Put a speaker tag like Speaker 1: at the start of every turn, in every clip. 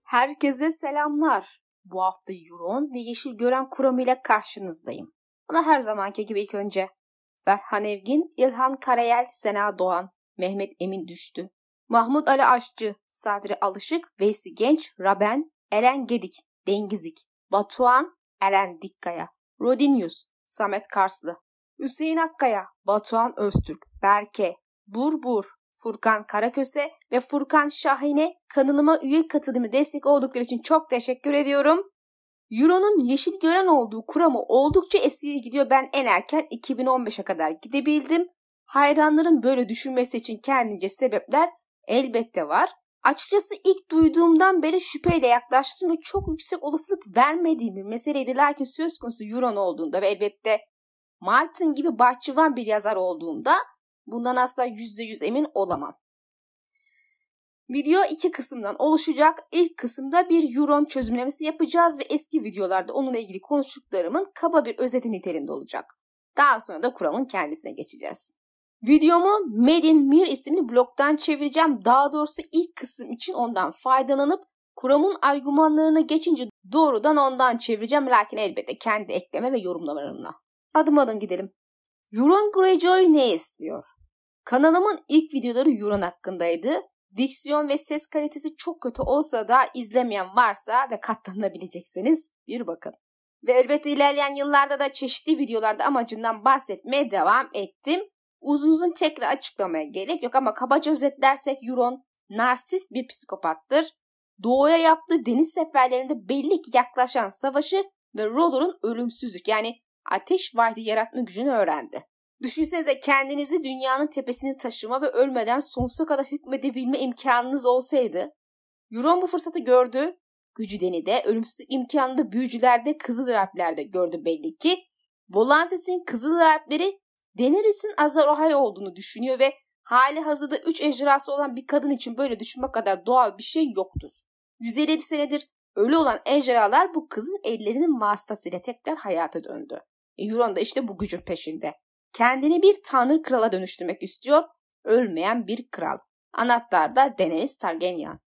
Speaker 1: Herkese selamlar. Bu hafta Euron ve Yeşil Gören kuramı ile karşınızdayım. Ama her zamanki gibi ilk önce Berhan Evgin, İlhan Karayel, Sena Doğan, Mehmet Emin Düştü, Mahmut Ali Aşçı, Sadri Alışık, Veysi Genç, Raben, Eren Gedik, Dengizik, Batuhan, Eren Dikkaya, Rodinius, Samet Karslı, Hüseyin Akkaya, Batuhan Öztürk, Berke, Burbur, Furkan Karaköse ve Furkan Şahin'e kanalıma üye katılımı destek oldukları için çok teşekkür ediyorum. Euron'un Yeşil Gören olduğu kuramı oldukça eskiye gidiyor. Ben en erken 2015'e kadar gidebildim. Hayranların böyle düşünmesi için kendince sebepler elbette var. Açıkçası ilk duyduğumdan beri şüpheyle yaklaştım ve çok yüksek olasılık vermediğim bir meseleydi. Lakin söz konusu Euron olduğunda ve elbette Martin gibi bahçıvan bir yazar olduğunda bundan asla %100 emin olamam. Video iki kısımdan oluşacak. İlk kısımda bir Euron çözümlemesi yapacağız ve eski videolarda onunla ilgili konuştuklarımın kaba bir özeti niteliğinde olacak. Daha sonra da kuramın kendisine geçeceğiz. Videomu Made in Mir isimli blogdan çevireceğim. Daha doğrusu ilk kısım için ondan faydalanıp kuramın argümanlarına geçince doğrudan ondan çevireceğim. Lakin elbette kendi ekleme ve yorumlamalarımla. Adım adım gidelim. Euron Greyjoy ne istiyor? Kanalımın ilk videoları Euron hakkındaydı. Diksiyon ve ses kalitesi çok kötü olsa da izlemeyen varsa ve katlanabilecekseniz bir bakın. Ve elbette ilerleyen yıllarda da çeşitli videolarda amacından bahsetmeye devam ettim. Uzun tekrar açıklamaya gerek yok ama kabaca özetlersek Euron narsist bir psikopattır. Doğuya yaptığı deniz seferlerinde belli ki yaklaşan savaşı ve R'ollor'un ölümsüzlük yani ateş vahdi yaratma gücünü öğrendi. Düşünsenize kendinizi dünyanın tepesine taşıma ve ölmeden sonsuza kadar hükmedebilme imkanınız olsaydı. Euron bu fırsatı gördü. Gücü denide, ölümsüzlük imkanını da büyücülerde, Kızılderililer'de gördü belli ki. Volantis'in Kızılderilileri Daenerys'in Azor Ahai olduğunu düşünüyor ve hali hazırda 3 ejderhası olan bir kadın için böyle düşünmek kadar doğal bir şey yoktur. 157 senedir ölü olan ejderhalar bu kızın ellerinin vasıtasıyla tekrar hayata döndü. Euron da işte bu gücün peşinde. Kendini bir tanrı krala dönüştürmek istiyor. Ölmeyen bir kral. Anahtar da Daenerys Targaryen.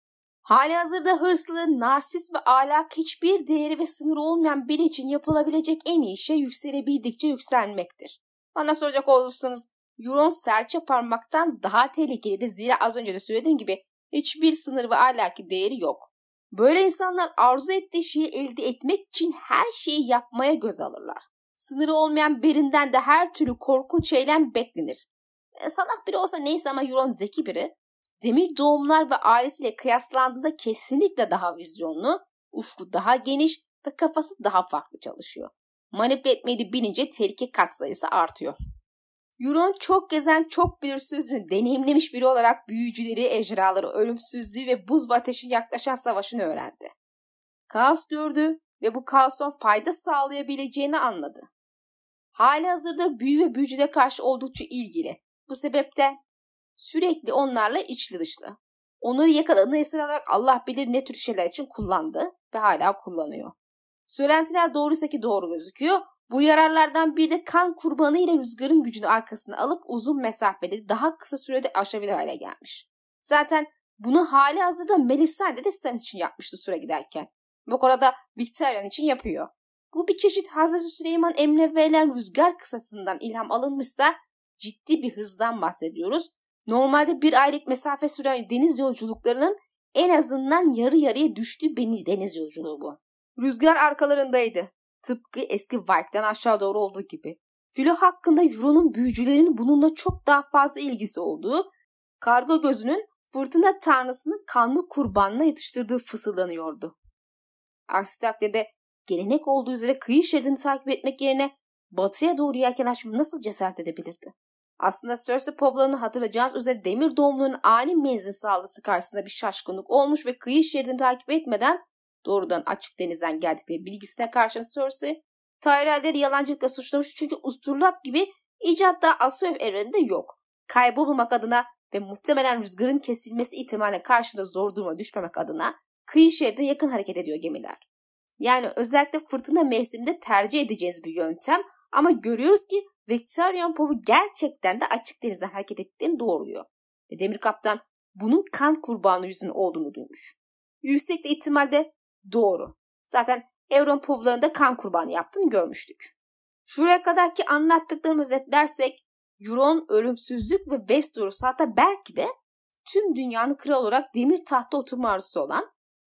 Speaker 1: Halihazırda hırslı, narsist ve ahlak hiçbir değeri ve sınırı olmayan biri için yapılabilecek en iyi şey yükselebildikçe yükselmektir. Bana soracak olursanız Euron serçe parmaktan daha tehlikelidir. Zira az önce de söylediğim gibi hiçbir sınır ve ahlaki değeri yok. Böyle insanlar arzu ettiği şeyi elde etmek için her şeyi yapmaya göz alırlar. Sınırı olmayan birinden de her türlü korkunç eylem beklenir. Salak biri olsa neyse ama Euron zeki biri. Demir doğumlar ve ailesiyle kıyaslandığında kesinlikle daha vizyonlu, ufku daha geniş ve kafası daha farklı çalışıyor. Manipüle etmeyi de bilince tehlike katsayısı artıyor. Euron çok gezen, çok bilir sözünü deneyimlemiş biri olarak büyücüleri, ejderhaları, ölümsüzlüğü ve buz ve ateşin yaklaşan savaşını öğrendi. Kaos gördü ve bu kaostan fayda sağlayabileceğini anladı. Halihazırda büyü ve büyücüde karşı oldukça ilgili. Bu sebepten sürekli onlarla içli dışlı. Onları yakaladığını esir alarak Allah bilir ne tür şeyler için kullandı ve hala kullanıyor. Söylentiler doğruysa ki doğru gözüküyor. Bu yararlardan bir de kan kurbanı ile rüzgarın gücünü arkasına alıp uzun mesafeleri daha kısa sürede aşabilir hale gelmiş. Zaten bunu halihazırda Melisandre de Stannis için yapmıştı süre giderken. Bu arada Victarion için yapıyor. Bu bir çeşit Hazreti Süleyman emrine verilen rüzgar kısasından ilham alınmışsa ciddi bir hızdan bahsediyoruz. Normalde bir aylık mesafe süren deniz yolculuklarının en azından yarı yarıya düştüğü bir deniz yolculuğu bu. Rüzgar arkalarındaydı. Tıpkı eski White'den aşağı doğru olduğu gibi. Filo hakkında Euron'un büyücülerinin bununla çok daha fazla ilgisi olduğu, karga gözünün fırtına tanrısının kanlı kurbanına yetiştirdiği fısıldanıyordu. Aksi takdirde gelenek olduğu üzere kıyı şeridini takip etmek yerine batıya doğru yelken açmayı nasıl cesaret edebilirdi? Aslında Cersei Poblar'ını hatırlayacağınız üzere demir doğumluların ani menzil saldırısı karşısında bir şaşkınlık olmuş ve kıyı şeridini takip etmeden doğrudan açık denizden geldikleri bilgisine karşın Cersei, Tyrell'leri yalancılıkla suçlamış çünkü Usturlap gibi icatta Asöv evreninde yok. Kaybolmamak adına ve muhtemelen rüzgarın kesilmesi ihtimaline karşında zor duruma düşmemek adına kıyı şeridine yakın hareket ediyor gemiler. Yani özellikle fırtına mevsiminde tercih edeceğiz bir yöntem ama görüyoruz ki Victarion Pov'u gerçekten de açık denizden hareket ettiğini doğruluyor. Ve Demir Kaptan bunun kan kurbanı yüzünün olduğunu duymuş. Yüksek ihtimalle doğru. Zaten Euron povlarında kan kurbanı yaptığını görmüştük. Şuraya kadarki anlattıklarımı özetlersek Euron ölümsüzlük ve Westeros, hatta belki de tüm dünyanın kralı olarak demir tahta oturma arzusu olan,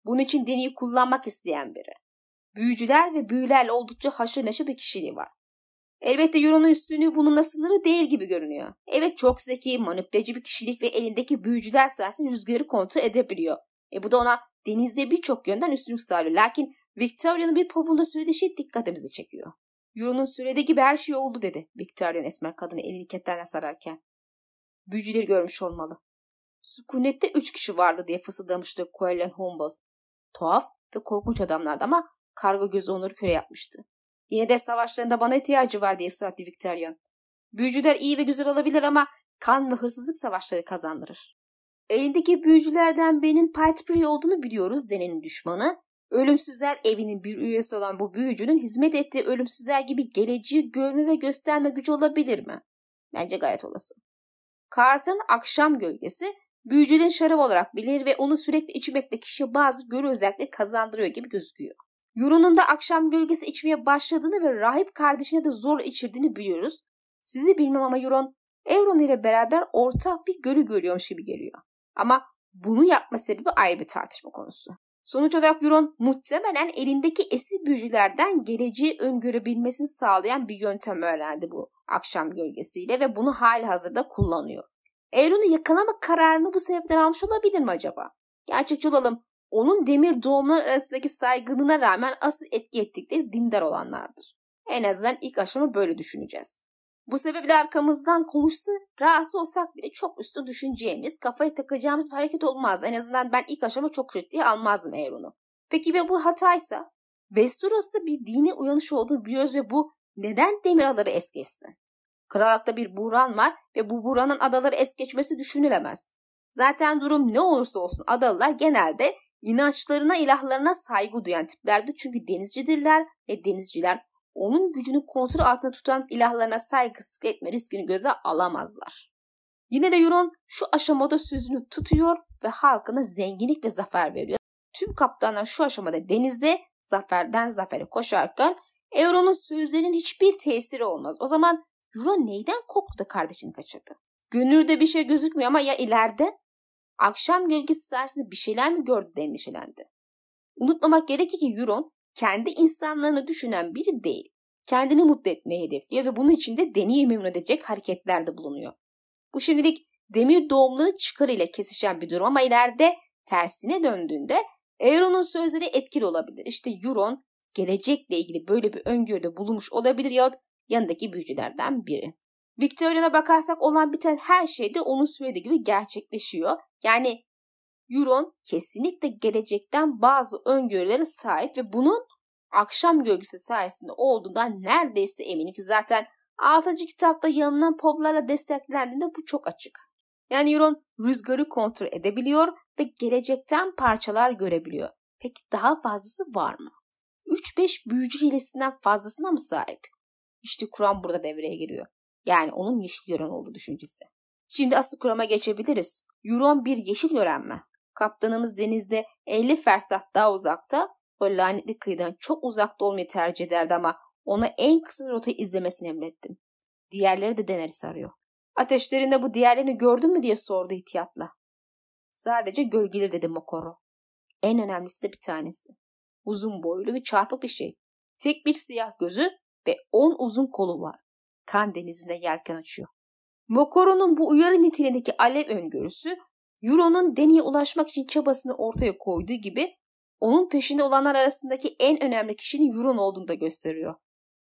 Speaker 1: bunun için Dany'yi kullanmak isteyen biri. Büyücüler ve büyülerle oldukça haşır neşir bir kişiliği var. Elbette Euron'un üstünlüğü bununla sınırlı değil gibi görünüyor. Evet, çok zeki, manipüleci bir kişilik ve elindeki büyücüler sayesinde rüzgarı kontrol edebiliyor. Bu da ona denizde birçok yönden üstünlük sağlıyor. Lakin Victoria'nın bir povunda söylediği şey dikkatimizi çekiyor. Euron'un söylediği gibi her şey oldu dedi Victoria'nın esmer kadını elini ketlerine sararken. Büyücüleri görmüş olmalı. Sükunette 3 kişi vardı diye fısıldamıştı Quellen Humble. Tuhaf ve korkunç adamlardı ama karga gözü onları köle yapmıştı. Yine de savaşlarında bana ihtiyacı var diye ısrar etti Victorian. Büyücüler iyi ve güzel olabilir ama kan ve hırsızlık savaşları kazandırır. Elindeki büyücülerden birinin Pitebury olduğunu biliyoruz, Dany'nin düşmanı. Ölümsüzler evinin bir üyesi olan bu büyücünün hizmet ettiği ölümsüzler gibi geleceği görme ve gösterme gücü olabilir mi? Bence gayet olası. Karth'ın akşam gölgesi büyücünün şarap olarak bilinir ve onu sürekli içmekle kişiye bazı görü özellikleri kazandırıyor gibi gözüküyor. Euron'un da akşam gölgesi içmeye başladığını ve rahip kardeşine de zor içirdiğini biliyoruz. Sizi bilmem ama Euron ile beraber ortak bir görü görüyormuş gibi geliyor. Ama bunu yapma sebebi ayrı bir tartışma konusu. Sonuç olarak Euron muhtemelen elindeki esir büyücülerden geleceği öngörebilmesini sağlayan bir yöntem öğrendi bu akşam gölgesiyle ve bunu halihazırda kullanıyor. Euron'u yakalama kararını bu sebepten almış olabilir mi acaba? Gerçekçi olalım. Onun demir doğumlar arasındaki saygınlığına rağmen asıl etki ettikleri dindar olanlardır. En azından ilk aşama böyle düşüneceğiz. Bu sebeple arkamızdan konuşsa rahatsız olsak bile çok üstü düşüneceğimiz, kafayı takacağımız bir hareket olmaz. En azından ben ilk aşama çok ciddiye almazdım Euron'u. Peki ve bu hataysa? Westeros'ta bir dini uyanış olduğunu biliyoruz ve bu neden demir adaları es geçsin? Krallıkta bir buhran var ve bu buhranın adaları es geçmesi düşünülemez. Zaten durum ne olursa olsun adalılar genelde inançlarına, ilahlarına saygı duyan tiplerdir. Çünkü denizcidirler ve denizciler onun gücünü kontrol altında tutan ilahlarına saygısızlık etme riskini göze alamazlar. Yine de Euron şu aşamada sözünü tutuyor ve halkına zenginlik ve zafer veriyor. Tüm kaptanlar şu aşamada denizde zaferden zafere koşarken Euron'un sözlerinin hiçbir tesiri olmaz. O zaman Euron neyden korktu da kardeşini kaçırdı? Görünürde bir şey gözükmüyor ama ya ileride? Akşam gölgesi sayesinde bir şeyler mi gördü de endişelendi? Unutmamak gerekir ki Euron kendi insanlarını düşünen biri değil. Kendini mutlu etmeyi hedefliyor ve bunun için de Dany'yi memnun edecek hareketlerde bulunuyor. Bu şimdilik demir doğumların çıkarıyla kesişen bir durum ama ileride tersine döndüğünde Euron'un sözleri etkili olabilir. İşte Euron gelecekle ilgili böyle bir öngörüde bulunmuş olabilir ya yanındaki büyücülerden biri. Victoria'na bakarsak olan biten her şey de onun söylediği gibi gerçekleşiyor. Yani Euron kesinlikle gelecekten bazı öngörülere sahip ve bunun akşam gölgesi sayesinde olduğundan neredeyse eminim ki zaten 6. kitapta yanılan povlarla desteklendiğinde bu çok açık. Yani Euron rüzgarı kontrol edebiliyor ve gelecekten parçalar görebiliyor. Peki daha fazlası var mı? 3-5 büyücü hilesinden fazlasına mı sahip? İşte kuram burada devreye giriyor. Yani onun yeşil yören olduğu düşüncesi. Şimdi asıl kurama geçebiliriz. Euron bir yeşil yören mi? Kaptanımız denizde 50 fersah daha uzakta, o lanetli kıyıdan çok uzakta olmayı tercih ederdi ama ona en kısa rotayı izlemesini emrettim. Diğerleri de Daenerys arıyor. Ateşlerinde bu diğerlerini gördün mü diye sordu ihtiyatla. Sadece gölgeleri dedi Moqorro. En önemlisi de bir tanesi. Uzun boylu ve çarpık bir şey. Tek bir siyah gözü ve 10 uzun kolu var. Kan denizinde yelken açıyor. Moqorro'nun bu uyarı niteliğindeki alev öngörüsü Euron'un Dany'ye ulaşmak için çabasını ortaya koyduğu gibi onun peşinde olanlar arasındaki en önemli kişinin Euron olduğunu da gösteriyor.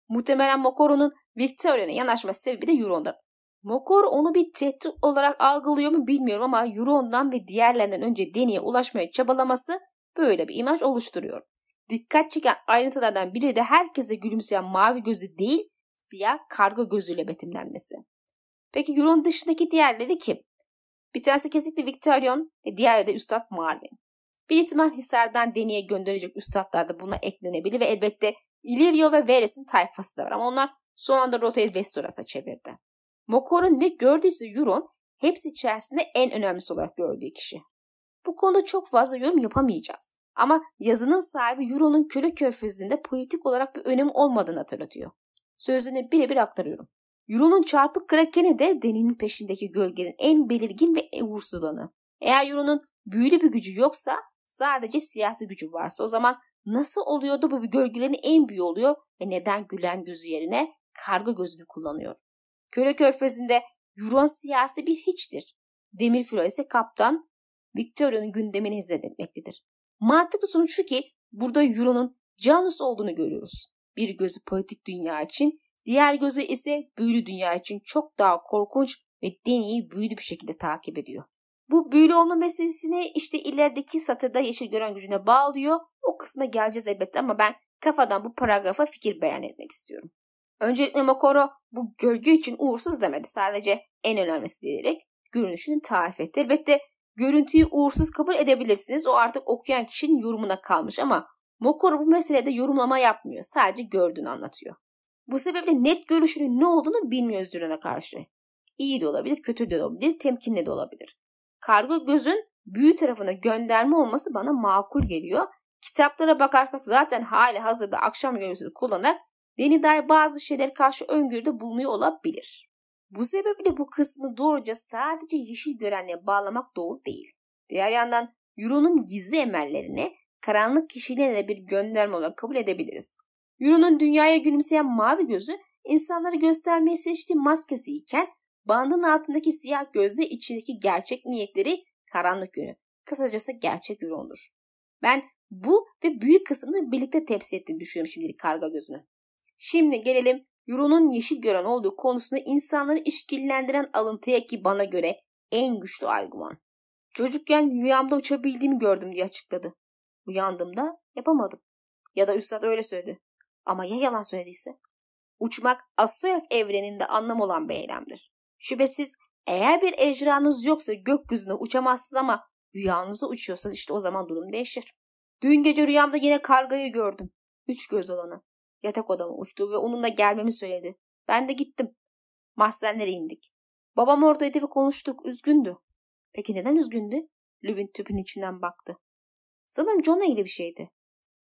Speaker 1: Muhtemelen Moqorro'nun Victoria'na yanaşması sebebi de Euron'da. Moqorro onu bir tehdit olarak algılıyor mu bilmiyorum ama Euron'dan ve diğerlerinden önce Dany'ye ulaşmaya çabalaması böyle bir imaj oluşturuyor. Dikkat çeken ayrıntılardan biri de herkese gülümseyen mavi gözü değil, siyah karga gözüyle betimlenmesi. Peki Euron dışındaki diğerleri kim? Bir tanesi kesinlikle Victorian ve diğeri de Üstad Marwyn. Bir ihtimal Hisar'dan Dany'ye gönderecek üstadlar da buna eklenebilir ve elbette Illyrio ve Varys'in tayfası da var ama onlar son anda rotayı Westeros'a çevirdi. Moqorro ne gördüyse Euron hepsi içerisinde en önemlisi olarak gördüğü kişi. Bu konuda çok fazla yorum yapamayacağız. Ama yazının sahibi Euron'un Köle Körfezi'nde politik olarak bir önemi olmadığını hatırlatıyor. Sözünü birebir aktarıyorum. Euron'un çarpık krakeni de Dany'nin peşindeki gölgenin en belirgin ve uğursuz olanı. Eğer Euron'un büyülü bir gücü yoksa, sadece siyasi gücü varsa, o zaman nasıl oluyor da bu gölgelerin en büyüğü oluyor ve neden gülen gözü yerine karga gözünü kullanıyor? Köle Körfezi'nde Euron siyasi bir hiçtir. Demirfilo ise kaptan, Victoria'nın gündemini hizmetmektedir. Mantıklı sonuç şu ki burada Euron'un Janus olduğunu görüyoruz. Bir gözü politik dünya için, diğer gözü ise büyülü dünya için çok daha korkunç ve Dany'yi büyülü bir şekilde takip ediyor. Bu büyülü olma meselesini işte ilerideki satırda yeşil gören gücüne bağlıyor. O kısma geleceğiz elbette ama ben kafadan bu paragrafa fikir beyan etmek istiyorum. Öncelikle Mokoro bu gölge için uğursuz demedi. Sadece en önemlisi diyerek görünüşünü tarif etti. Elbette görüntüyü uğursuz kabul edebilirsiniz. O artık okuyan kişinin yorumuna kalmış ama Mokoro bu meselede yorumlama yapmıyor. Sadece gördüğünü anlatıyor. Bu sebeple net görüşünün ne olduğunu bilmiyor Özgür'üne karşı. İyi de olabilir, kötü de olabilir, temkinli de olabilir. Karga gözün büyü tarafına gönderme olması bana makul geliyor. Kitaplara bakarsak zaten hali hazırda akşam gözünü kullanarak Dany dair bazı şeyler karşı öngörüde bulunuyor olabilir. Bu sebeple bu kısmı doğruca sadece yeşil görenliğe bağlamak doğru değil. Diğer yandan Euron'un gizli emellerini karanlık kişiliğine de bir gönderme olarak kabul edebiliriz. Euron'un dünyaya gülümseyen mavi gözü insanları göstermeyi seçtiği maskesi iken bandın altındaki siyah gözle içindeki gerçek niyetleri karanlık yönü. Kısacası gerçek Euron'dur. Ben bu ve büyük kısmını birlikte temsil ettiğini düşünüyorum şimdilik karga gözünü. Şimdi gelelim Euron'un yeşil gören olduğu konusunda insanları işkillendiren alıntıya ki bana göre en güçlü argüman. Çocukken rüyamda uçabildiğimi gördüm diye açıkladı. Uyandığımda yapamadım. Ya da üstad öyle söyledi. Ama ya yalan söylediyse? Uçmak Asoyev evreninde anlam olan bir eylemdir. Şüphesiz eğer bir ejranız yoksa gökyüzüne uçamazsınız ama rüyanızda uçuyorsanız işte o zaman durum değişir. Dün gece rüyamda yine kargayı gördüm. 3 göz olanı. Yatak odama uçtu ve onunla gelmemi söyledi. Ben de gittim. Mahzenlere indik. Babam oradaydı ve konuştuk. Üzgündü. Peki neden üzgündü? Lübin tüpün içinden baktı. Sanırım John'la ilgili bir şeydi.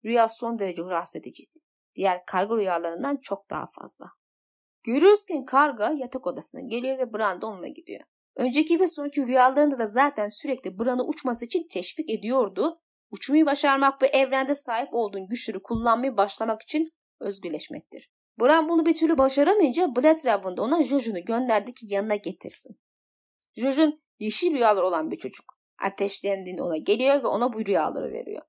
Speaker 1: Rüya son derece rahatsız ediciydi. Diğer karga rüyalarından çok daha fazla. Görüyoruz ki karga yatak odasına geliyor ve Bran da onunla gidiyor. Önceki ve sonraki rüyalarında da zaten sürekli Bran'ı uçması için teşvik ediyordu. Uçmayı başarmak ve evrende sahip olduğun güçleri kullanmayı başlamak için özgürleşmektir. Bran bunu bir türlü başaramayınca Bloodraven da ona Jojen'u gönderdi ki yanına getirsin. Jojen yeşil rüyalar olan bir çocuk. Ateşlendiğinde ona geliyor ve ona bu rüyaları veriyor.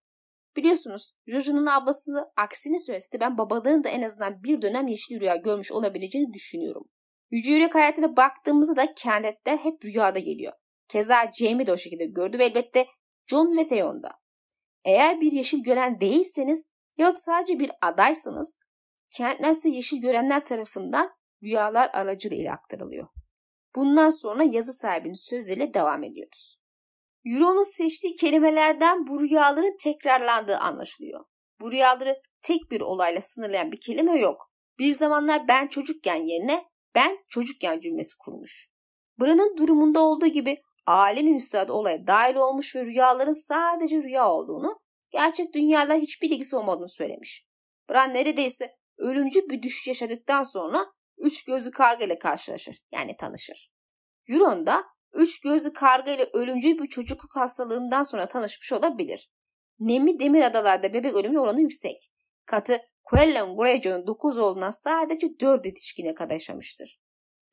Speaker 1: Biliyorsunuz Jojen'ın ablası aksini söylese de ben babalarının da en azından bir dönem yeşil rüya görmüş olabileceğini düşünüyorum. Yüce Yürek hayatına baktığımızda da Kendetler hep rüyada geliyor. Keza Jaime de o şekilde gördü ve elbette Jon ve Theon da. Eğer bir yeşil gören değilseniz yahut sadece bir adaysanız Kendetler size yeşil görenler tarafından rüyalar aracılığıyla aktarılıyor. Bundan sonra yazı sahibinin sözleriyle devam ediyoruz. Euron'un seçtiği kelimelerden bu rüyaların tekrarlandığı anlaşılıyor. Bu rüyaları tek bir olayla sınırlayan bir kelime yok. Bir zamanlar ben çocukken yerine ben çocukken cümlesi kurmuş. Bran'ın durumunda olduğu gibi alemin üstadı olaya dahil olmuş ve rüyaların sadece rüya olduğunu, gerçek dünyayla hiçbir ilgisi olmadığını söylemiş. Bran neredeyse ölümcül bir düşüş yaşadıktan sonra 3 gözlü karga ile karşılaşır, yani tanışır. Euron da 3 gözlü karga ile ölümcül bir çocukluk hastalığından sonra tanışmış olabilir. Nemli demir adalarda bebek ölümü oranı yüksek. Katı Quellon Greyjoy'un 9 oğlundan sadece 4 yetişkine kadar yaşamıştır.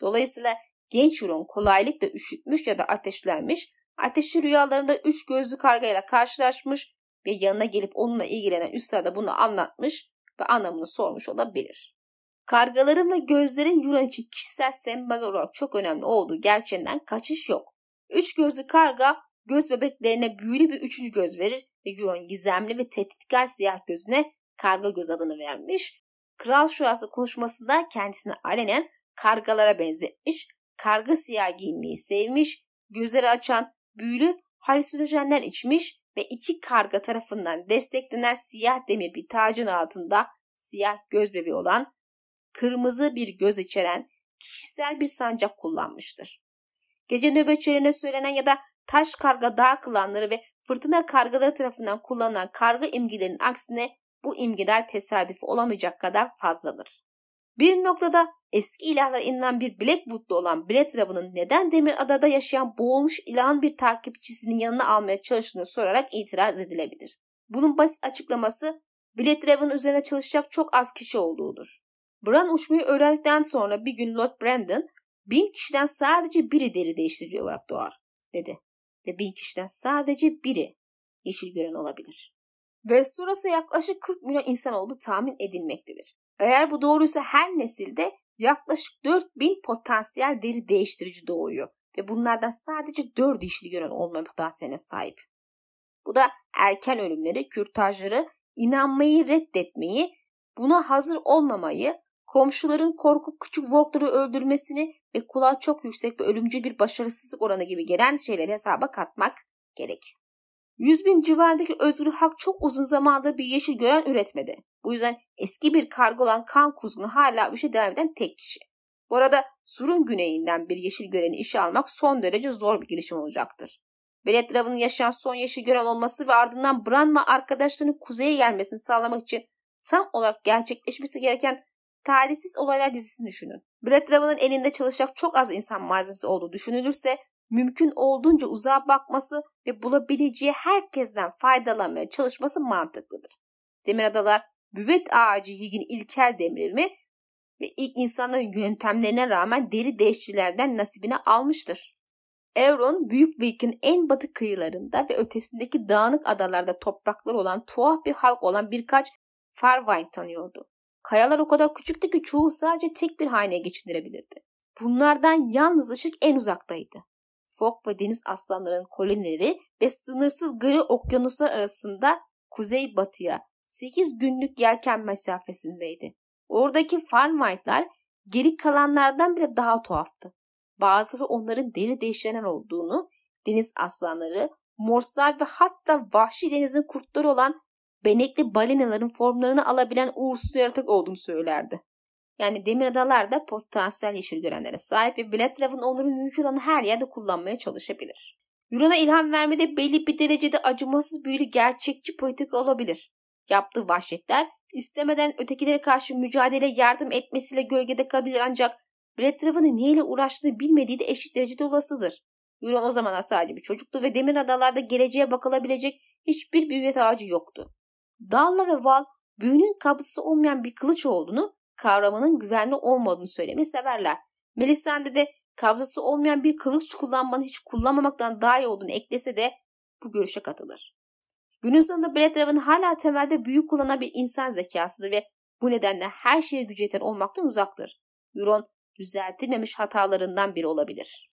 Speaker 1: Dolayısıyla genç Euron kolaylıkla üşütmüş ya da ateşlenmiş, ateşli rüyalarında 3 gözlü karga ile karşılaşmış ve yanına gelip onunla ilgilenen üstad da bunu anlatmış ve anlamını sormuş olabilir. Kargaların ve gözlerin Euron için kişisel sembol olarak çok önemli olduğu gerçeğinden kaçış yok. 3 gözlü karga göz bebeklerine büyülü bir 3. göz verir ve Euron gizemli ve tehditkar siyah gözüne karga göz adını vermiş. Kral Şurası konuşmasında kendisini alenen kargalara benzetmiş, karga siyah giyinmeyi sevmiş, gözleri açan büyülü halüsinojenler içmiş ve 2 karga tarafından desteklenen siyah demir bir tacın altında siyah göz bebeği olan kırmızı bir göz içeren kişisel bir sancak kullanmıştır. Gece nöbetçilerine söylenen ya da taş karga dağ klanları ve fırtına kargaları tarafından kullanılan karga imgelerinin aksine bu imgeler tesadüfi olamayacak kadar fazladır. Bir noktada eski ilahlara inanılan bir Blackwood'lu olan Bletrav'ın neden Demirada'da yaşayan boğulmuş ilahın bir takipçisinin yanına almaya çalıştığını sorarak itiraz edilebilir. Bunun basit açıklaması Bletrav'ın üzerine çalışacak çok az kişi olduğudur. Bran uçmayı öğrendikten sonra bir gün Lord Brandon 1000 kişiden sadece biri deri değiştirici olarak doğar dedi. Ve 1000 kişiden sadece biri yeşil gören olabilir. Westeros'a yaklaşık 40 milyon insan olduğu tahmin edilmektedir. Eğer bu doğruysa her nesilde yaklaşık 4000 potansiyel deri değiştirici doğuyor. Ve bunlardan sadece 4 yeşil gören olma potansiyeline sahip. Bu da erken ölümleri, kürtajları, inanmayı reddetmeyi, buna hazır olmamayı, komşuların korkup küçük Warg'ları öldürmesini ve kulağa çok yüksek ve ölümcül bir başarısızlık oranı gibi gelen şeyleri hesaba katmak gerek. 100.000 civarındaki özgür halk çok uzun zamandır bir yeşil gören üretmedi. Bu yüzden eski bir karga olan kan kuzgunu hala bu işe devam eden tek kişi. Bu arada Sur'un güneyinden bir yeşil göreni işe almak son derece zor bir girişim olacaktır. Beletrav'ın yaşayan son yeşil gören olması ve ardından Bran ve arkadaşlarının kuzeye gelmesini sağlamak için tam olarak gerçekleşmesi gereken talihsiz olaylar dizisini düşünün. Beletrav'ın elinde çalışacak çok az insan malzemesi olduğu düşünülürse mümkün olduğunca uzağa bakması ve bulabileceği herkesten faydalanmaya çalışması mantıklıdır. Demiradalar büvet ağacı yigin ilkel devrimi ve ilk insanların yöntemlerine rağmen deri değiştiricilerden nasibini almıştır. Euron, Büyük Viik'in en batı kıyılarında ve ötesindeki dağınık adalarda toprakları olan tuhaf bir halk olan birkaç Farwine tanıyordu. Kayalar o kadar küçüktü ki çoğu sadece tek bir haneye geçindirebilirdi. Bunlardan yalnız ışık en uzaktaydı. Fok ve deniz aslanlarının kolonileri ve sınırsız gri okyanuslar arasında kuzey-batıya 8 günlük yelken mesafesindeydi. Oradaki Farmite'lar geri kalanlardan bile daha tuhaftı. Bazıları onların deri değişlenen olduğunu, deniz aslanları, morslar ve hatta vahşi denizin kurtları olan benekli balinaların formlarını alabilen uğursuz yaratık olduğunu söylerdi. Yani Demiradalar da potansiyel yeşil görenlere sahip ve Bletrav'ın onların mümkün olan her yerde kullanmaya çalışabilir. Euron'a ilham vermede belli bir derecede acımasız büyülü gerçekçi politika olabilir. Yaptığı vahşetler istemeden ötekilere karşı mücadele yardım etmesiyle gölgede kalabilir ancak Bletrav'ın neyle uğraştığını bilmediği de eşit derecede olasıdır. Euron o zamanlar sadece bir çocuktu ve Demiradalarda geleceğe bakılabilecek hiçbir büyüet ağacı yoktu. Dalla ve Val büyünün kabzası olmayan bir kılıç olduğunu, kavramının güvenli olmadığını söylemeyi severler. Melisandre de kabzası olmayan bir kılıç kullanmanın hiç kullanmamaktan daha iyi olduğunu eklese de bu görüşe katılır. Günün sonunda Bletrav'ın hala temelde büyü kullanan bir insan zekasıdır ve bu nedenle her şeye gücü yeten olmaktan uzaktır. Euron düzeltilmemiş hatalarından biri olabilir.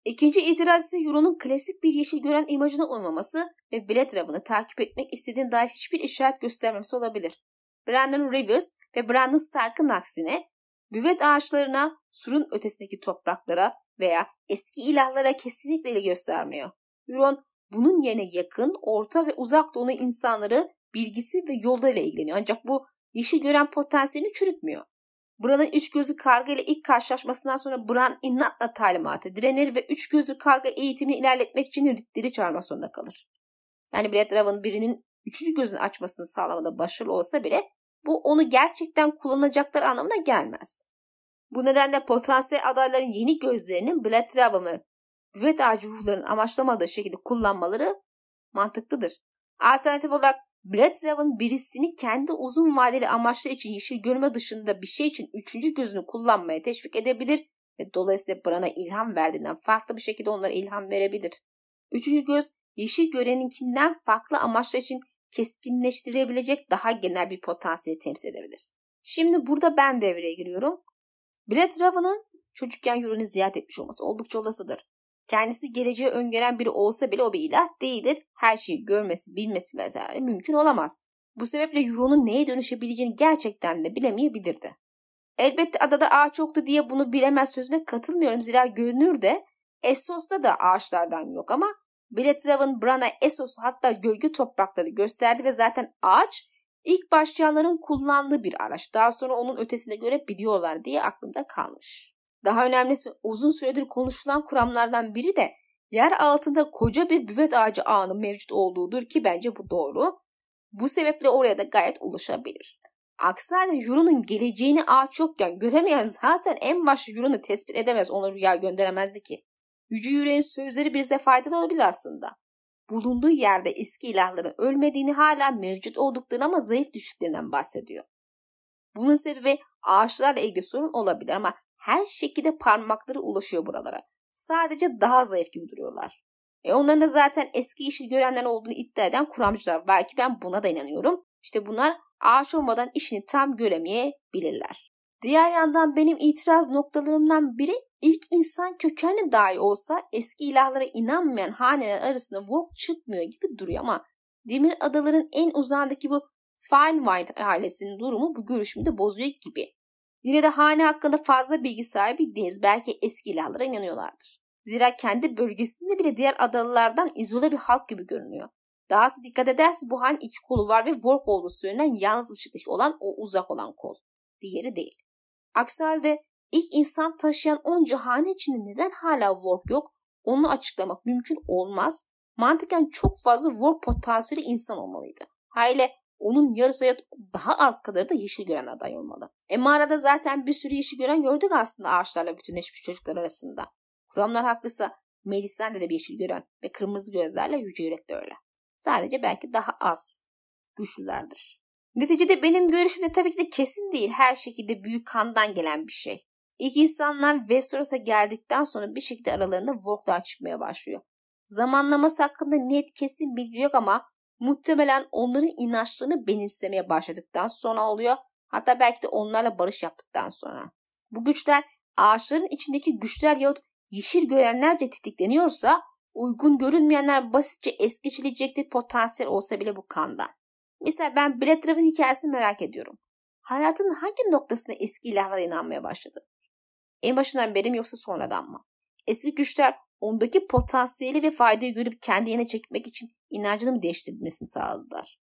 Speaker 1: İkinci itiraz ise Euron'un klasik bir yeşil gören imajına uymaması ve Bletrav'ını takip etmek istediğine dair hiçbir işaret göstermemesi olabilir. Brandon Rivers ve Brandon Stark'ın aksine büvet ağaçlarına, surun ötesindeki topraklara veya eski ilahlara kesinlikle ilgi göstermiyor. Euron bunun yerine yakın, orta ve uzak doğu insanları bilgisi ve yollarıyla ilgileniyor. Ancak bu yeşil gören potansiyelini çürütmüyor. Bran'ın üç gözlü karga ile ilk karşılaşmasından sonra Bran inatla talimatı direnir ve üç gözlü karga eğitimini ilerletmek için Ritleri çağırmak zorunda kalır. Yani Bletrav'ın birinin üçüncü gözünü açmasını sağlamada başarılı olsa bile bu onu gerçekten kullanacakları anlamına gelmez. Bu nedenle potansiyel adayların yeni gözlerinin Bletrav'ı büvet ağacı ruhlarının amaçlamadığı şekilde kullanmaları mantıklıdır. Alternatif olarak Bletrav'ın birisini kendi uzun vadeli amaçları için yeşil görme dışında bir şey için üçüncü gözünü kullanmaya teşvik edebilir ve dolayısıyla Bran'a ilham verdiğinden farklı bir şekilde onlara ilham verebilir. Üçüncü göz yeşil göreninkinden farklı amaçlar için keskinleştirebilecek daha genel bir potansiyeli temsil edebilir. Şimdi burada ben devreye giriyorum. Bletrav'ın çocukken Euron'u ziyaret etmiş olması oldukça olasıdır. Kendisi geleceği öngören biri olsa bile o bir ilah değildir. Her şeyi görmesi, bilmesi vesaire mümkün olamaz. Bu sebeple Euron'un neye dönüşebileceğini gerçekten de bilemeyebilirdi. Elbette adada ağaç yoktu diye bunu bilemez sözüne katılmıyorum. Zira görünür de Essos'ta da ağaçlardan yok ama Bletrav'ın Bran'a Essos'u hatta gölge toprakları gösterdi ve zaten ağaç ilk başlayanların kullandığı bir araç. Daha sonra onun ötesinde görebiliyorlar diye aklımda kalmış. Daha önemlisi uzun süredir konuşulan kuramlardan biri de yer altında koca bir büvet ağacı ağının mevcut olduğudur ki bence bu doğru. Bu sebeple oraya da gayet ulaşabilir. Aksi halde Euron'un geleceğini ağaç yokken göremeyen zaten en başta Euron'u tespit edemez, ona rüya gönderemezdi ki. Yüce Yüreğin sözleri bize faydalı olabilir aslında. Bulunduğu yerde eski ilahların ölmediğini, hala mevcut olduklarını ama zayıf düştüklerinden bahsediyor. Bunun sebebi ağaçlarla ilgili sorun olabilir ama her şekilde parmakları ulaşıyor buralara. Sadece daha zayıf gibi duruyorlar. Onların da zaten eski yeşil görenler olduğunu iddia eden kuramcılar var ki ben buna da inanıyorum. İşte bunlar ağaç olmadan işini tam göremeyebilirler. Diğer yandan benim itiraz noktalarımdan biri, ilk insan kökenli dahi olsa eski ilahlara inanmayan haneler arasında Vork çıkmıyor gibi duruyor ama Demir Adaların en uzağındaki bu Finewine ailesinin durumu bu görüşümü de bozuyor gibi. Yine de hane hakkında fazla bilgi sahibi değiliz. Belki eski ilahlara inanıyorlardır. Zira kendi bölgesinde bile diğer adalılardan izole bir halk gibi görünüyor. Dahası dikkat ederseniz bu hanenin 2 kolu var ve Vork olduğu söylenen yalnız ışıktaki olan o uzak olan kol. Diğeri değil. Aksi halde ilk insan taşıyan onca hane içinde neden hala Vork yok? Onu açıklamak mümkün olmaz. Mantıken çok fazla Vork potansiyeli insan olmalıydı. Hayli onun yarısı ya daha az kadarı da yeşil gören aday olmalı. Mağarada zaten bir sürü yeşil gören gördük aslında ağaçlarla bütünleşmiş çocuklar arasında. Kuramlar haklıysa Melisande de bir yeşil gören ve kırmızı gözlerle Yüce Yürek de öyle. Sadece belki daha az güçlülerdir. Neticede benim görüşüm de tabii ki de kesin değil. Her şekilde büyük kandan gelen bir şey. İlk insanlar Westeros'a geldikten sonra bir şekilde aralarında Vorklar çıkmaya başlıyor. Zamanlaması hakkında net kesin bilgi yok ama muhtemelen onların inançlarını benimsemeye başladıktan sonra oluyor. Hatta belki de onlarla barış yaptıktan sonra. Bu güçler ağaçların içindeki güçler yahut yeşil görenlerce tetikleniyorsa uygun görünmeyenler basitçe es geçilecektir potansiyel olsa bile bu kandan. Mesela ben Beletrev'in hikayesini merak ediyorum. Hayatının hangi noktasında eski ilahlara inanmaya başladı? En başından beri mi yoksa sonradan mı? Eski güçler ondaki potansiyeli ve faydayı görüp kendi yerine çekmek için inancını mı değiştirmesini sağladılar?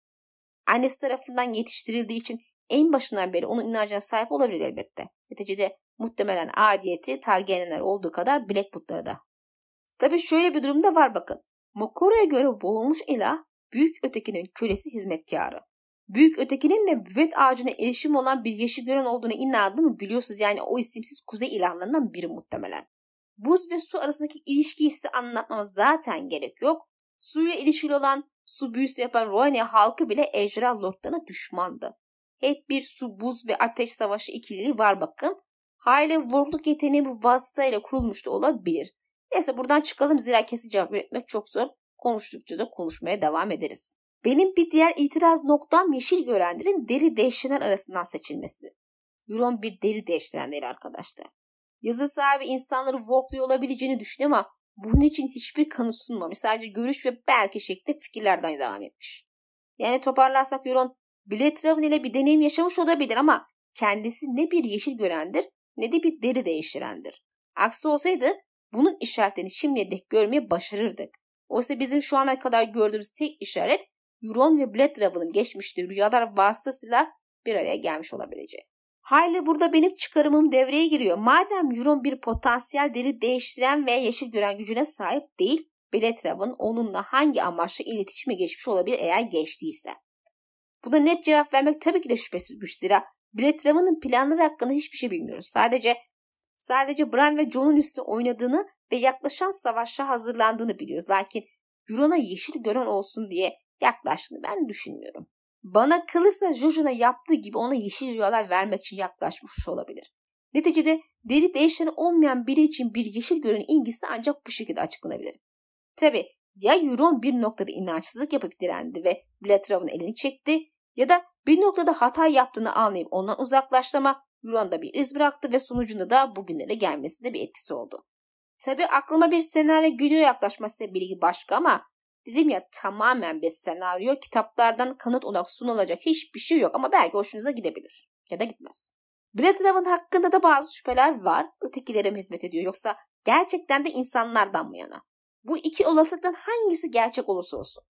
Speaker 1: Annesi tarafından yetiştirildiği için en başından beri onun inancına sahip olabilir elbette. Neticede muhtemelen adiyeti Targaryenler olduğu kadar Blackwood'lara da. Tabii şöyle bir durum da var bakın. Mokora'ya göre boğulmuş ilah büyük ötekinin kölesi, hizmetkarı. Büyük ötekinin de büvet ağacına erişim olan bir yeşil gören olduğuna inandığımı biliyorsunuz, yani o isimsiz kuzey ilahlarından biri muhtemelen. Buz ve su arasındaki ilişkiyi size anlatmama zaten gerek yok. Suyla ilişkili olan su büyüsü yapan Rhoynia halkı bile ejderha lordlarına düşmandı. Hep bir su, buz ve ateş savaşı ikililiği var bakın. Hayli Vorkluk yeteneği bu vasıtayla kurulmuş da olabilir. Neyse buradan çıkalım, zira kesin cevap üretmek çok zor. Konuştukça da konuşmaya devam ederiz. Benim bir diğer itiraz noktam yeşil görenlerin deri değiştiren arasından seçilmesi. Euron bir deri değiştiren değil arkadaşlar. Yazı sahibi insanları Vorkluyor olabileceğini düşünüyor ama bunun için hiçbir kanıt sunmamış. Sadece görüş ve belki şeklinde fikirlerden devam etmiş. Yani toparlarsak Euron Beletraven ile bir deneyim yaşamış olabilir ama kendisi ne bir yeşil görendir ne de bir deri değiştirendir. Aksi olsaydı bunun işaretlerini şimdiye dek görmeyi başarırdık. Oysa bizim şu ana kadar gördüğümüz tek işaret Euron ve Beletraven'ın geçmişte rüyalar vasıtasıyla bir araya gelmiş olabileceği. Hayli burada benim çıkarımım devreye giriyor. Madem Euron bir potansiyel deri değiştiren ve yeşil gören gücüne sahip değil, Beletraven onunla hangi amaçla iletişime geçmiş olabilir eğer geçtiyse? Buna net cevap vermek tabii ki de şüphesiz güç, zira Beletraven'ın planları hakkında hiçbir şey bilmiyoruz. Sadece Bran ve Jon'un üstüne oynadığını ve yaklaşan savaşa hazırlandığını biliyoruz. Lakin Euron'a yeşil gören olsun diye yaklaştığını ben düşünmüyorum. Bana kalırsa Jojen'a yaptığı gibi ona yeşil rüyalar vermek için yaklaşmış olabilir. Neticede deri değişeni olmayan biri için bir yeşil görenin ilgisi ancak bu şekilde açıklanabilir. Tabi ya Euron bir noktada inançsızlık yapıp direndi ve Beletraven'ın elini çekti ya da bir noktada hata yaptığını anlayıp ondan uzaklaştı ama Euron'da bir iz bıraktı ve sonucunda da bugünlere gelmesinde bir etkisi oldu. Tabi aklıma bir senaryo geliyor yaklaşması bilgi başka ama dedim ya, tamamen bir senaryo, kitaplardan kanıt olarak sunulacak hiçbir şey yok ama belki hoşunuza gidebilir ya da gitmez. Beletraven hakkında da bazı şüpheler var. Ötekilere mi hizmet ediyor yoksa gerçekten de insanlardan mı yana? Bu iki olasılıktan hangisi gerçek olursa olsun.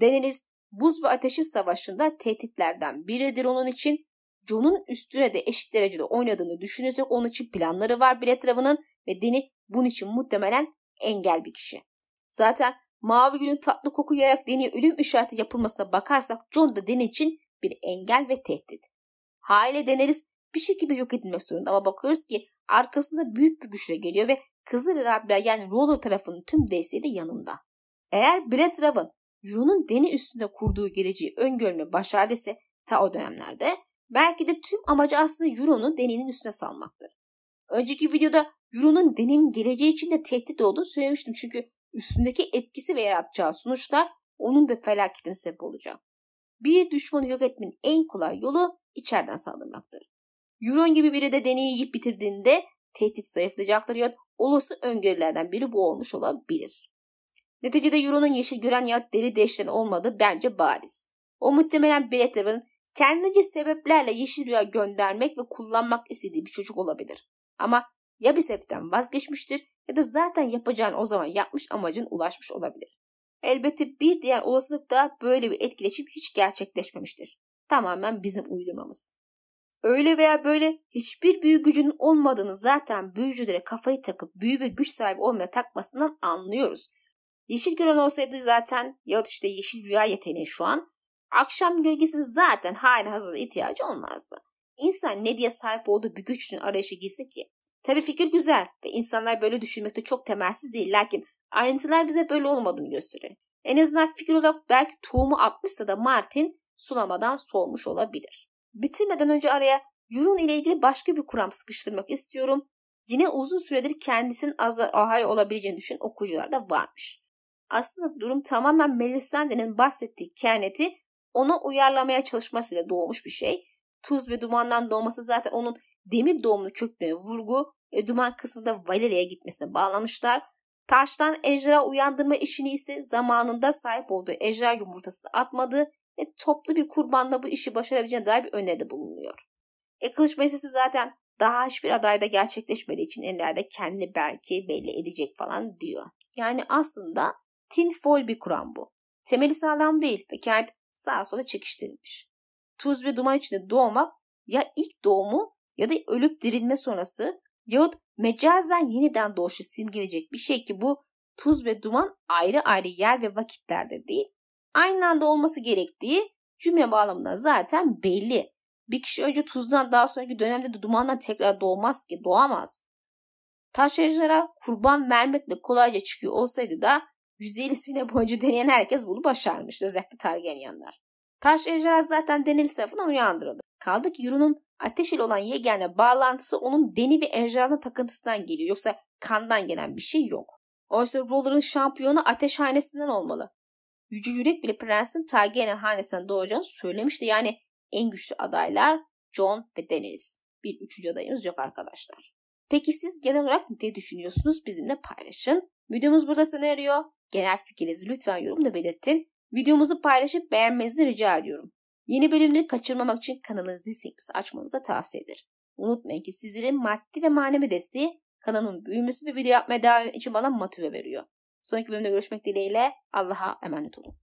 Speaker 1: Daenerys buz ve ateşin savaşında tehditlerden biridir onun için. Jon'un üstüne de eşit derecede oynadığını düşünürsek onun için planları var Beletraven'ın ve Dany bunun için muhtemelen engel bir kişi. Zaten Mavi Gül'ün tatlı koku yayarak Dany'e ölüm işareti yapılmasına bakarsak Jon da Dany için bir engel ve tehdit. Haliyle Daenerys bir şekilde yok edilmek zorunda ama bakıyoruz ki arkasında büyük bir güçle geliyor ve Kızıl Harbiler yani R'ollor tarafının tüm desteği de yanında. Eğer Brett Raven Euron'un Dany üstünde kurduğu geleceği öngörme başardıysa ta o dönemlerde belki de tüm amacı aslında Euron'u Dany'nin üstüne salmaktır. Önceki videoda Euron'un Dany'nin geleceği için de tehdit olduğunu söylemiştim çünkü üstündeki etkisi ve yaratacağı sonuçlar onun da felaketine sebep olacak. Bir düşmanı yok etmenin en kolay yolu içeriden saldırmaktır. Euron gibi biri de Dany'yi yiyip bitirdiğinde tehdit zayıflayacaktır ya olası öngörülerden biri bu olmuş olabilir. Neticede Euron'un yeşil gören ya deri deşten olmadığı bence bariz. O muhtemelen Brett Raven'ın kendince sebeplerle yeşil rüya göndermek ve kullanmak istediği bir çocuk olabilir. Ama ya bir sebepten vazgeçmiştir ya da zaten yapacağını o zaman yapmış amacına ulaşmış olabilir. Elbette bir diğer olasılık da böyle bir etkileşim hiç gerçekleşmemiştir. Tamamen bizim uydurmamız. Öyle veya böyle hiçbir büyü gücünün olmadığını zaten büyücülere kafayı takıp büyü ve güç sahibi olmaya takmasından anlıyoruz. Yeşil gören olsaydı zaten yahut işte yeşil rüya yeteneği şu an akşam gölgesinin zaten halihazırda ihtiyacı olmazdı. İnsan ne diye sahip olduğu bir güç için arayışa girsin ki? Tabii fikir güzel ve insanlar böyle düşünmekte çok temelsiz değil lakin ayrıntılar bize böyle olmadığını gösteriyor. En azından fikir olarak belki tohumu atmışsa da Martin sulamadan solmuş olabilir. Bitirmeden önce araya Euron ile ilgili başka bir kuram sıkıştırmak istiyorum. Yine uzun süredir kendisinin Azar Ahai olabileceğini düşünen okuyucular da varmış. Aslında durum tamamen Melisandre'nin bahsettiği kehaneti ona uyarlamaya çalışmasıyla doğmuş bir şey. Tuz ve dumandan doğması zaten onun demir doğumlu köklerine vurgu ve duman kısmında Valeria'ya gitmesine bağlamışlar. Taştan ejderha uyandırma işini ise zamanında sahip olduğu ejderha yumurtasını atmadığı ve toplu bir kurbanla bu işi başarabileceğine dair bir öneride bulunuyor. Kılıç meselesi zaten daha hiçbir adayda gerçekleşmediği için ellerde kendini belki belli edecek falan diyor. Yani aslında tinfoil bir kuram bu. Temeli sağlam değil ve kendi sağa sola çekiştirilmiş. Tuz ve duman içinde doğmak ya ilk doğumu ya da ölüp dirilme sonrası yahut mecazen yeniden doğuşu simgeleyecek bir şey ki bu tuz ve duman ayrı ayrı yer ve vakitlerde değil, aynı anda olması gerektiği cümle bağlamında zaten belli. Bir kişi önce tuzdan daha sonraki dönemde de dumandan tekrar doğmaz ki, doğamaz. Taş ejderha kurban vermekle kolayca çıkıyor olsaydı da 150 sene boyunca deneyen herkes bunu başarmış. Özellikle Targaryenler. Taş ejderha zaten Daenerys tarafından uyandırıldı. Kaldı ki Euron'un ateş ile olan yegane bağlantısı onun Dany ve ejderhanın takıntısından geliyor. Yoksa kandan gelen bir şey yok. Oysa Roller'ın şampiyonu ateş hanesinden olmalı. Yüce Yürek bile prensin Targaryen hanesinden doğacağını söylemişti. Yani en güçlü adaylar Jon ve Daenerys. Bir üçüncü adayımız yok arkadaşlar. Peki siz genel olarak ne düşünüyorsunuz? Bizimle paylaşın. Videomuz burada sona eriyor. Genel fikrinizi lütfen yorumda belirtin. Videomuzu paylaşıp beğenmenizi rica ediyorum. Yeni bölümleri kaçırmamak için kanalın zil sekmesi açmanızı tavsiye ederim. Unutmayın ki sizlerin maddi ve manevi desteği kanalın büyümesi ve video yapmaya devam için bana motive veriyor. Sonraki bölümde görüşmek dileğiyle Allah'a emanet olun.